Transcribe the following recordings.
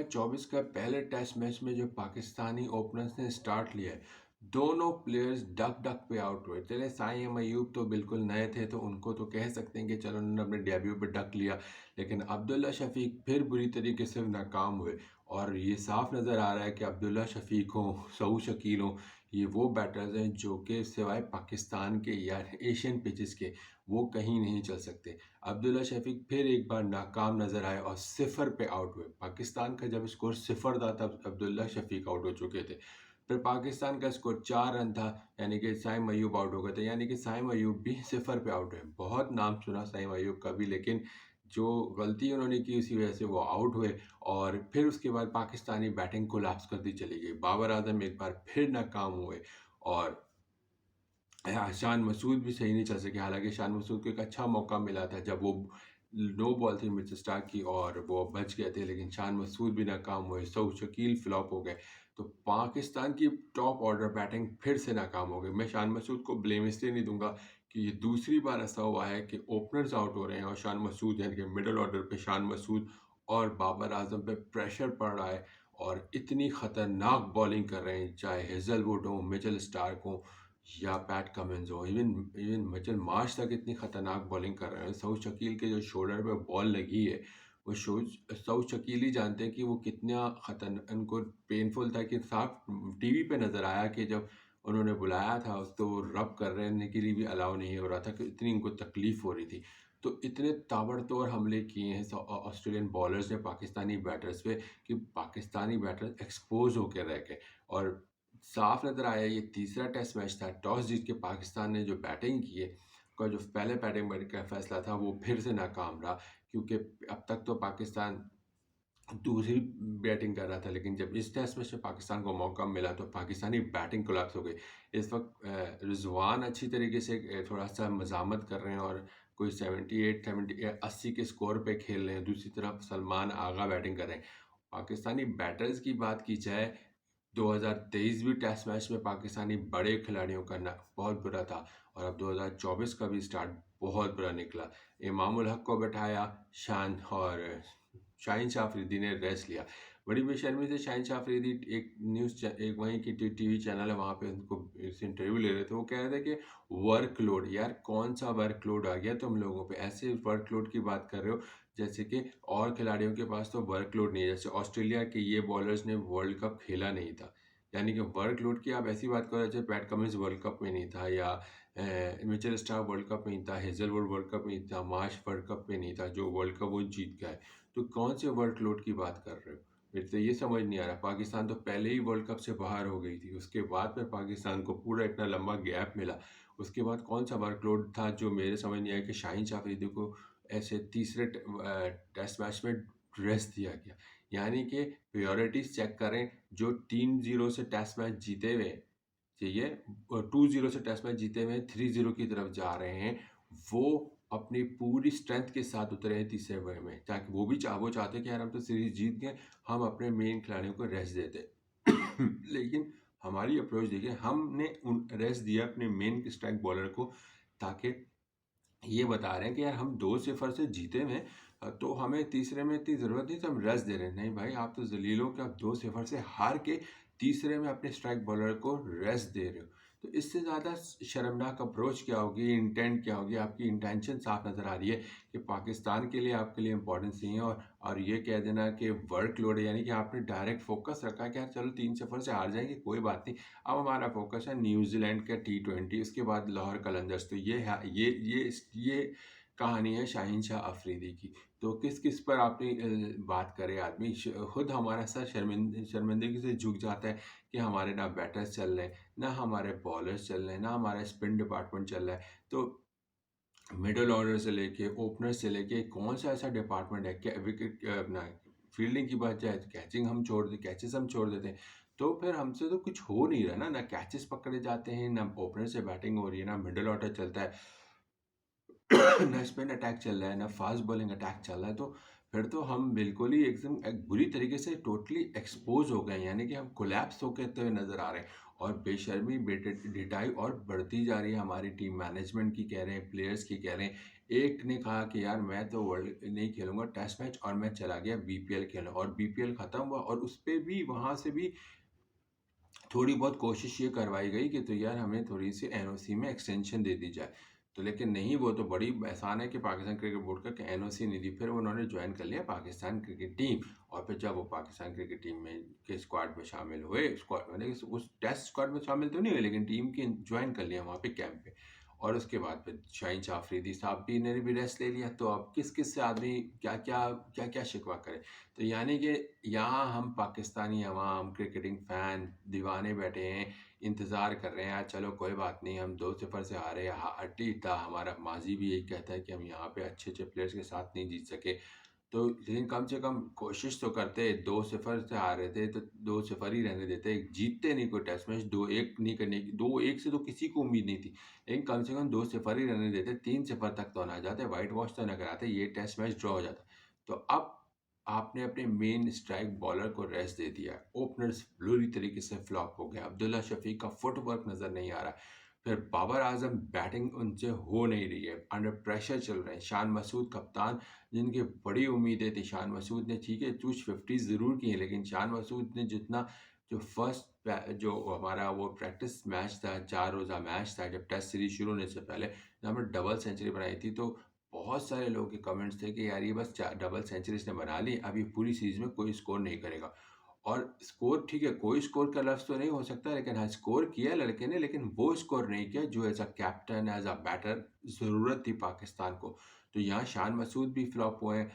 2024 का पहले test match में जो पाकिस्तानी ओपनर्स ने स्टार्ट लिया है, दोनों प्लेयर्स डक डक पे आउट हुए। चले साई अयूब तो बिल्कुल नए थे तो उनको तो कह सकते हैं कि चलो उन्होंने अपने डेब्यू पे डक लिया, लेकिन अब्दुल्ला शफीक फिर बुरी तरीके से नाकाम हुए। और ये साफ नज़र आ रहा है कि अब्दुल्ला शफीक हो, सऊ शकील हो, ये वो बैटर्स हैं जो कि सिवाय पाकिस्तान के या एशियन पिचेस के वो कहीं नहीं चल सकते। अब्दुल्ला शफीक फिर एक बार नाकाम नजर आए और सिफर पे आउट हुए। पाकिस्तान का जब स्कोर सिफर था तब अब्दुल्ला शफीक आउट हो चुके थे। फिर पाकिस्तान का स्कोर 4 रन था, यानी कि साइम अयूब आउट हो गए थे, यानी कि साइम अयूब भी सिफर पे आउट हुए। बहुत नाम सुना साइम अयूब का भी, लेकिन जो गलती उन्होंने की उसी वजह से वो आउट हुए। और फिर उसके बाद पाकिस्तानी बैटिंग कोलैप्स करती चली गई। बाबर आजम एक बार फिर नाकाम हुए और शान मसूद भी सही नहीं चल सके। हालांकि शान मसूद को एक अच्छा मौका मिला था जब वो नो बॉल थी मिचेल स्टार्क की और वो बच गए थे, लेकिन शान मसूद भी नाकाम हुए। सऊद शकील फ्लॉप हो गए। तो पाकिस्तान की टॉप ऑर्डर बैटिंग फिर से नाकाम हो गई। मैं शान मसूद को ब्लेम इसलिए नहीं दूंगा कि ये दूसरी बार ऐसा हुआ है कि ओपनर्स आउट हो रहे हैं और शान मसूद यानी कि मिडल ऑर्डर पे शान मसूद और बाबर आजम पे प्रेशर पड़ रहा है और इतनी खतरनाक बॉलिंग कर रहे हैं, चाहे हेजलवुड हो, मिचेल स्टार्क हो या पैट कमिंस हो, इवन इवन मिचेल मार्श तक इतनी खतरनाक बॉलिंग कर रहे हैं। सऊद शकील के जो शोल्डर पे बॉल लगी है, वो सऊद शकील ही जानते हैं कि वो कितना खतर उनको पेनफुल था। कि साफ टीवी पे नज़र आया कि जब उन्होंने बुलाया था तो रब करने के लिए भी अलाउ नहीं हो रहा था कि इतनी उनको तकलीफ हो रही थी। तो इतने ताबड़तोड़ हमले किए हैं ऑस्ट्रेलियन बॉलर्स ने पाकिस्तानी बैटर्स पे कि पाकिस्तानी बैटर्स एक्सपोज होकर रह गए। और साफ नजर आया ये तीसरा टेस्ट मैच था, टॉस जीत के पाकिस्तान ने जो बैटिंग की है का जो पहले बैटिंग का फैसला था वो फिर से नाकाम रहा। क्योंकि अब तक तो पाकिस्तान दूसरी बैटिंग कर रहा था, लेकिन जब इस टेस्ट मैच में पाकिस्तान को मौका मिला तो पाकिस्तानी बैटिंग कोलैप्स हो गई। इस वक्त रिजवान अच्छी तरीके से थोड़ा सा मजामत कर रहे हैं और कोई 78 80 के स्कोर पे खेल रहे हैं। दूसरी तरफ सलमान आगा बैटिंग कर रहे हैं। पाकिस्तानी बैटर्स की बात की जाए, 2023 भी टेस्ट मैच में पाकिस्तानी बड़े खिलाड़ियों का बहुत बुरा था और अब 2024 का भी स्टार्ट बहुत बुरा निकला। इमामुल हक को बैठाया, शाहीन शाह अफरीदी ने रेस्ट लिया। बड़ी बेशर्मी से शाहीन शाह अफरीदी एक वहीं की टीवी चैनल है, वहाँ पे उनको इंटरव्यू ले रहे थे। वो कह रहे थे कि वर्कलोड, यार कौन सा वर्कलोड आ गया तुम लोगों पे? ऐसे वर्कलोड की बात कर रहे हो जैसे कि और खिलाड़ियों के पास तो वर्कलोड नहीं है। जैसे ऑस्ट्रेलिया के ये बॉलर्स ने वर्ल्ड कप खेला नहीं था, यानी कि वर्कलोड की आप ऐसी बात करो जैसे पैट कमिंस वर्ल्ड कप में नहीं था या मिचेल स्टार्क वर्ल्ड कप में नहीं था, हेजलवुड वर्ल्ड कप में नहीं था, मार्श वर्ल्ड कप में नहीं था, जो वर्ल्ड कप वो जीत गया है। तो कौन से वर्कलोड की बात कर रहे हो? मेरे तो ये समझ नहीं आ रहा। पाकिस्तान तो पहले ही वर्ल्ड कप से बाहर हो गई थी, उसके बाद में पाकिस्तान को पूरा इतना लंबा गैप मिला। उसके बाद कौन सा वर्कलोड था जो मेरे समझ नहीं आया कि शाहीन शाह अफरीदी को ऐसे तीसरे टेस्ट मैच में रेस्ट दिया गया। यानी कि प्रायोरिटीज चेक करें। जो 3-0 से टेस्ट मैच जीते हुए चाहिए, 2-0 से टेस्ट मैच जीते हुए 3-0 की तरफ जा रहे हैं, वो अपनी पूरी स्ट्रेंथ के साथ उतरे हैं तीसरे ओवर में, ताकि वो चाहते कि यार हम तो सीरीज जीत गए, हम अपने मेन खिलाड़ियों को रेस्ट देते। लेकिन हमारी अप्रोच देखिए, हमने उन रेस्ट दिया अपने मेन स्ट्राइक बॉलर को, ताकि ये बता रहे हैं कि यार हम 2-0 से जीते हुए हैं, तो हमें तीसरे में इतनी ज़रूरत नहीं तो हम रेस्ट दे रहे हैं। नहीं भाई, आप तो जलील हो कि आप 2-0 से हार के तीसरे में अपने स्ट्राइक बॉलर को रेस्ट दे रहे हो। तो इससे ज़्यादा शर्मनाक अप्रोच क्या होगी, इंटेंट क्या होगी? आपकी इंटेंशन साफ नज़र आ रही है कि पाकिस्तान के लिए आपके लिए इंपॉर्टेंस नहीं है। और ये कह देना कि वर्कलोड है, यानी कि आपने डायरेक्ट फोकस रखा कि यार चलो 3-0 से हार जाएंगे कोई बात नहीं, अब हमारा फोकस है न्यूजीलैंड का T20, उसके बाद लाहौर कलंदर्स। तो ये है, ये कहानी है शाहीन शाह अफरीदी की। तो किस किस पर आपने बात करे आदमी, खुद हमारा सर शर्मिंदगी से झुक जाता है कि हमारे ना बैटर्स चल रहे हैं, ना हमारे बॉलर्स चल रहे हैं, ना हमारा स्पिन डिपार्टमेंट चल रहा है। तो मिडल ऑर्डर से लेके ओपनर से लेके कौन सा ऐसा डिपार्टमेंट है? क्या विकेट अपना फील्डिंग की बात जाए तो कैचिंग हम छोड़ दे कैचेस हम छोड़ देते हैं। तो फिर हमसे तो कुछ हो नहीं रहा ना, ना कैचेस पकड़े जाते हैं, ना ओपनर से बैटिंग हो रही है, ना मिडल ऑर्डर चलता है, ना स्पिन अटैक चल रहा है, ना फास्ट बॉलिंग अटैक चल रहा है। तो फिर तो हम बिल्कुल ही एकदम एक बुरी तरीके से टोटली एक्सपोज हो गए हैं, यानी कि हम कोलैप्स होकर हुए नजर आ रहे हैं। और बेशर्मी ढिठाई और बढ़ती जा रही है हमारी टीम मैनेजमेंट की, कह रहे हैं प्लेयर्स की, कह रहे हैं। एक ने कहा कि यार मैं तो वर्ल्ड नहीं खेलूंगा टेस्ट मैच, और मैं चला गया बीपीएल खेलने, और बीपीएल ख़त्म हुआ और उस पर भी वहाँ से भी थोड़ी बहुत कोशिश ये करवाई गई कि तो यार हमें थोड़ी सी एनओसी में एक्सटेंशन दे दी जाए। तो लेकिन नहीं, वो तो बड़ी एहसान है कि पाकिस्तान क्रिकेट बोर्ड का कि एनओसी नहीं दी। फिर उन्होंने ज्वाइन कर लिया पाकिस्तान क्रिकेट टीम, और फिर जब वो पाकिस्तान क्रिकेट टीम में के स्क्वाड में शामिल हुए, स्क्वाड मैंने उस टेस्ट स्क्वाड में शामिल तो नहीं हुए लेकिन टीम के ज्वाइन कर लिया वहाँ पे कैंप पे। और उसके बाद फिर शाहीन शाह अफरीदी साहब भी ने भी रेस्ट ले लिया। तो अब किस किस से आदमी क्या क्या क्या क्या शिकवा करे। तो यानी कि यहाँ हम पाकिस्तानी अवाम क्रिकेटिंग फ़ैन दीवाने बैठे हैं, इंतज़ार कर रहे हैं यार चलो कोई बात नहीं, हम 2-0 से हारे, एटलीस्ट हमारा माजी भी यही कहता है कि हम यहाँ पे अच्छे अच्छे प्लेयर्स के साथ नहीं जीत सके। तो लेकिन कम से कम कोशिश तो करते, 2-0 से हार रहे थे तो 2-0 ही रहने देते, जीतते नहीं कोई टेस्ट मैच, 2-1 नहीं करने की, 2-1 से तो किसी को उम्मीद नहीं थी, लेकिन कम से कम 2-0 ही रहने देते, 3-0 तक तो ना जाते, वाइट वॉश तो न कराते, ये टेस्ट मैच ड्रॉ हो जाता। तो अब आपने अपने मेन स्ट्राइक बॉलर को रेस्ट दे दिया, ओपनर्स बुरी तरीके से फ्लॉप हो गया, अब्दुल्ला शफीक का फुटवर्क नज़र नहीं आ रहा, फिर बाबर आजम बैटिंग उनसे हो नहीं रही है, अंडर प्रेशर चल रहे हैं। शान मसूद कप्तान, जिनकी बड़ी उम्मीदें थी, शान मसूद ने ठीक है कुछ 50 ज़रूर की हैं, लेकिन शान मसूद ने जितना जो फर्स्ट जो हमारा वो प्रैक्टिस मैच था, 4 रोज़ा मैच था जब टेस्ट सीरीज शुरू होने से पहले, जब हमने डबल सेंचुरी बनाई थी, तो बहुत सारे लोगों के कमेंट्स थे कि यार ये बस डबल सेंचुरी इसने बना ली, अब ये पूरी सीरीज में कोई स्कोर नहीं करेगा। और स्कोर ठीक है, कोई स्कोर का लफ्ज़ तो नहीं हो सकता, लेकिन हाँ स्कोर किया लड़के ने, लेकिन वो स्कोर नहीं किया जो as a captain as a batter ज़रूरत थी पाकिस्तान को। तो यहाँ शान मसूद भी फ्लॉप हुए हैं,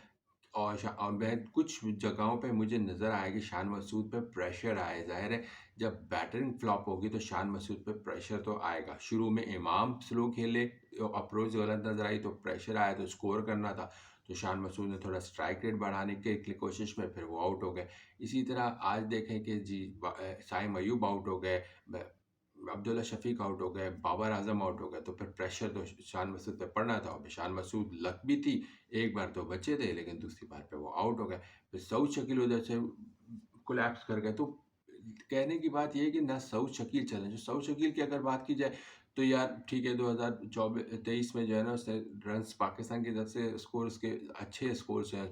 और मैं कुछ जगहों पे मुझे नज़र आया कि शान मसूद पे प्रेशर आया। ज़ाहिर है जब बैटिंग फ्लॉप होगी तो शान मसूद पे प्रेशर तो आएगा। शुरू में इमाम स्लो खेले, अप्रोच गलत नज़र आई तो प्रेशर आया, तो स्कोर करना था, तो शान मसूद ने थोड़ा स्ट्राइक रेट बढ़ाने के कोशिश में फिर वो आउट हो गए। इसी तरह आज देखें कि जी साइम अयूब आउट हो गए, अब्दुल्ला शफीक आउट हो गए, बाबर आजम आउट हो गए, तो फिर प्रेशर तो शान मसूद पे पड़ना था। और शान मसूद लक भी थी, एक बार तो बचे थे लेकिन दूसरी बार पे वो आउट हो गए। फिर सऊद शकील उधर से कोलैप्स कर गए। तो कहने की बात ये है कि ना सऊद शकील चले, जो सऊद शकील की अगर बात की जाए तो यार ठीक है, 2023 में जो है ना उसने रन्स पाकिस्तान की तरफ से स्कोर्स के अच्छे स्कोर्स हैं,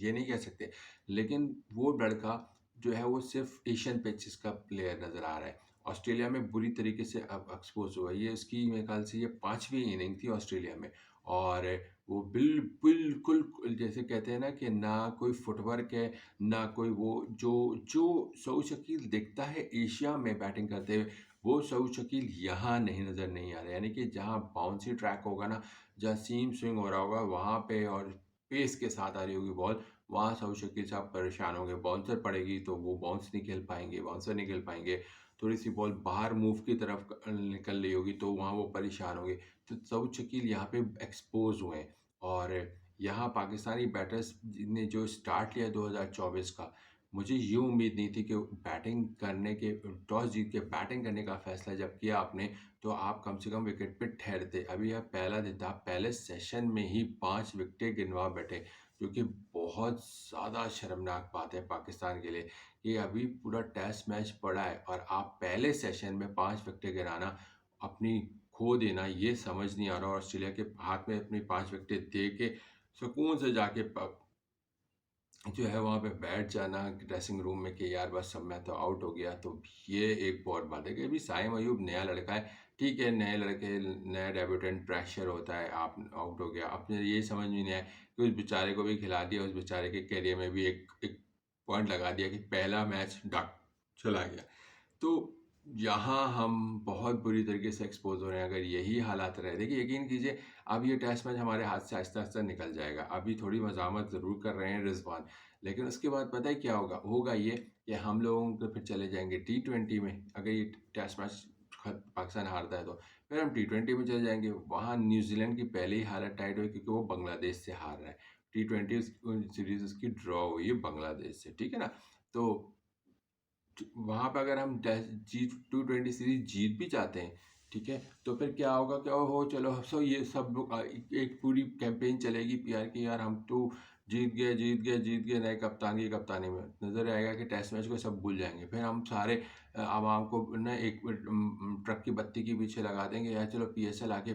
ये नहीं कह सकते, लेकिन वो लड़का जो है वो सिर्फ एशियन पिचेस का प्लेयर नज़र आ रहा है। ऑस्ट्रेलिया में बुरी तरीके से अब एक्सपोज हुआ है, ये इसकी मेरे ख्याल से ये 5वीं इनिंग थी ऑस्ट्रेलिया में। और वो बिल्कुल जैसे कहते हैं ना कि ना कोई फुटवर्क है, ना कोई वो जो जो सऊद शकील दिखता है एशिया में बैटिंग करते हुए, वो सऊद शकील यहाँ नहीं नज़र नहीं आ रहा। यानी कि जहाँ बाउंसी ट्रैक होगा ना, जहाँ सीम स्विंग हो रहा होगा वहाँ पे, और पेस के साथ आ रही होगी बॉल, वहाँ सऊद शकील साहब परेशान होंगे। बाउंसर पड़ेगी तो वो बाउंस नहीं खेल पाएंगे, बाउंसर नहीं खेल पाएंगे। थोड़ी सी बॉल बाहर मूव की तरफ निकल रही होगी तो वहाँ वो परेशान होंगे। तो सऊद शकील यहाँ पे एक्सपोज हुए हैं। और यहाँ पाकिस्तानी बैटर्स ने जो स्टार्ट लिया 2024 का, मुझे ये उम्मीद नहीं थी कि बैटिंग करने के टॉस जीत के बैटिंग करने का फैसला जब किया आपने, तो आप कम से कम विकेट पे ठहरते। अभी यह पहला दिन था, पहले सेशन में ही 5 विकेटें गिनवा बैठे, जो कि बहुत ज़्यादा शर्मनाक बात है पाकिस्तान के लिए कि अभी पूरा टेस्ट मैच पड़ा है और आप पहले सेशन में 5 विकेटें गिराना, अपनी खो देना, ये समझ नहीं आ रहा। और ऑस्ट्रेलिया के हाथ में अपनी 5 विकेटें दे के सुकून से जाके जो है वहाँ पे बैठ जाना ड्रेसिंग रूम में कि यार बस अब मैं तो आउट हो गया। तो ये एक बहुत बात है कि अभी साइम अयूब नया लड़का है, ठीक है, नए लड़के, नया डेब्यूटेंट, प्रेशर होता है, आप आउट हो गया, अपने ये समझ में नहीं आया कि उस बेचारे को भी खिला दिया, उस बेचारे के करियर में भी एक एक पॉइंट लगा दिया कि पहला मैच डक चला गया। तो यहाँ हम बहुत बुरी तरीके से एक्सपोज हो रहे हैं। अगर यही हालात रहे, देखिए यकीन कीजिए अब ये टेस्ट मैच हमारे हाथ से आहिस्ता आहिस्ता निकल जाएगा। अभी थोड़ी मज़ामत ज़रूर कर रहे हैं रिजवान, लेकिन उसके बाद पता है क्या होगा, होगा ये कि हम लोगों को फिर चले जाएंगे T20 में। अगर ये टेस्ट मैच पाकिस्तान हारता है तो फिर हम T20 में चले जाएंगे। वहाँ न्यूजीलैंड की पहले ही हालत टाइट हुई क्योंकि वो बांग्लादेश से हार रहा है। T20 सीरीज उसकी ड्रॉ हुई है बांग्लादेश से, ठीक है ना। तो वहाँ पे अगर हम जीत T20 सीरीज जीत भी जाते हैं, ठीक है, तो फिर क्या होगा कि ओहो चलो सो ये सब लोग एक पूरी कैंपेन चलेगी पीआर की, यार हम तो जीत गए नए कप्तान की कप्तानी में नज़र आएगा कि टेस्ट मैच को सब भूल जाएंगे। फिर हम सारे आवाम को ना एक ट्रक की बत्ती के पीछे लगा देंगे, या चलो पीएसएल आके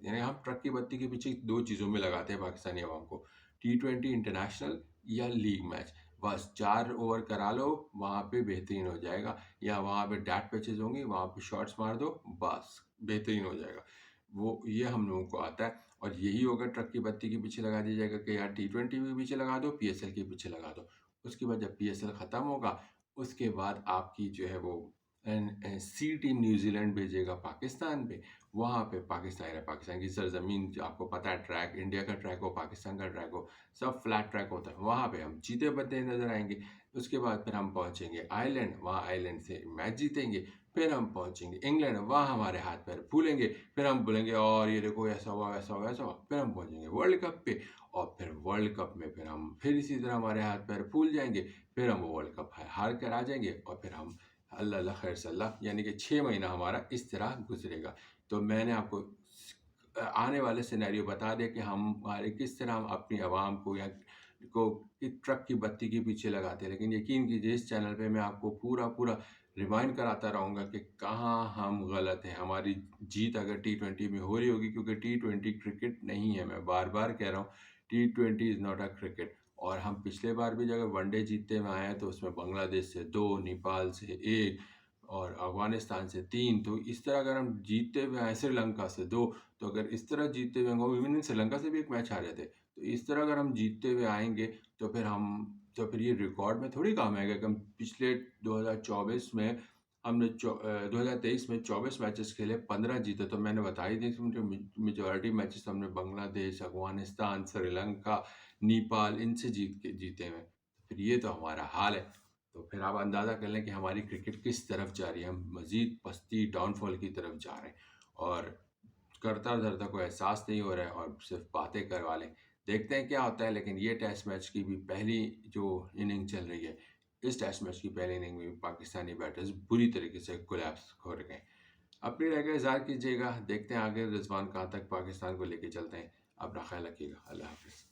यानी हम ट्रक की बत्ती के पीछे दो चीज़ों में लगाते हैं पाकिस्तानी आवाम को, T20 इंटरनेशनल या लीग मैच। बस 4 ओवर करा लो, वहाँ पे बेहतरीन हो जाएगा, या वहाँ पे डैट पिचेज़ होंगी, वहाँ पे शॉट्स मार दो, बस बेहतरीन हो जाएगा। वो ये हम लोगों को आता है, और यही होगा, ट्रक की बत्ती के पीछे लगा दिया जाएगा कि यार T20 के पीछे लगा दो, पीएसएल के पीछे लगा दो। उसके बाद जब पीएसएल ख़त्म होगा, उसके बाद आपकी जो है वो सी टीम न्यूजीलैंड भेजेगा पाकिस्तान पे। वहाँ पे पाकिस्तान की सरजमीन, जो आपको पता है, ट्रैक इंडिया का ट्रैक हो, पाकिस्तान का ट्रैक हो, सब फ्लैट ट्रैक होता है, वहाँ पे हम जीते बदते नजर आएंगे। उसके बाद फिर हम पहुँचेंगे आयरलैंड, वहाँ आयरलैंड से मैच जीतेंगे। फिर हम पहुँचेंगे इंग्लैंड, वहाँ हमारे हाथ पैर फूलेंगे। फिर हम बोलेंगे और ये देखो ऐसा हुआ वैसा हुआ वैसा हुआ। फिर हम पहुँचेंगे वर्ल्ड कप पे, और फिर वर्ल्ड कप में फिर हम फिर इसी तरह हमारे हाथ पैर फूल जाएंगे। फिर हम वो वर्ल्ड कप हार कर आ जाएंगे, और फिर हम अल्लाह अल्लाह खैर सल्ला, यानी कि 6 महीना हमारा इस तरह गुजरेगा। तो मैंने आपको आने वाले सिनेरियो बता दिया कि हमारे किस तरह हम अपनी आवाम को या को एक ट्रक की बत्ती के पीछे लगाते हैं। लेकिन यकीन कीजिए, इस चैनल पे मैं आपको पूरा पूरा रिमाइंड कराता रहूँगा कि कहाँ हम गलत हैं। हमारी जीत अगर T20 में हो रही होगी, क्योंकि T20 क्रिकेट नहीं है, मैं बार बार कह रहा हूँ, T20 is not a cricket. और हम पिछले बार भी जब वनडे जीतते हुए आए हैं, तो उसमें बांग्लादेश से 2, नेपाल से 1 और अफगानिस्तान से 3। तो इस तरह अगर हम जीतते हुए आए, श्रीलंका से 2, तो अगर इस तरह जीतते हुए होंगे, इवन श्रीलंका से भी एक मैच हारे थे, तो इस तरह अगर हम जीतते हुए आएंगे, तो फिर ये रिकॉर्ड में थोड़ी काम आएगा कि हम पिछले 2024 में 2023 में 24 मैचेस खेले, 15 जीते। तो मैंने बता ही दी कि मेजॉरिटी मैचेस हमने बांग्लादेश, अफगानिस्तान, श्रीलंका, नेपाल, इनसे जीते हुए। फिर ये तो हमारा हाल है। तो फिर आप अंदाज़ा कर लें कि हमारी क्रिकेट किस तरफ जा रही है। हम मज़ीद पस्ती, डाउनफॉल की तरफ जा रहे हैं, और करता धरता को एहसास नहीं हो रहा है, और सिर्फ बातें करवा लें। देखते हैं क्या होता है। लेकिन ये टेस्ट मैच की भी पहली जो इनिंग चल रही है, इस टेस्ट मैच की पहली इनिंग में भी पाकिस्तानी बैटर्स बुरी तरीके से कोलैप्स हो रहे हैं। अपनी राय का इज़हार कीजिएगा। देखते हैं आगे रिजवान कहाँ तक पाकिस्तान को लेके चलते हैं। अपना ख्याल रखिएगा। अल्लाह हाफिज़।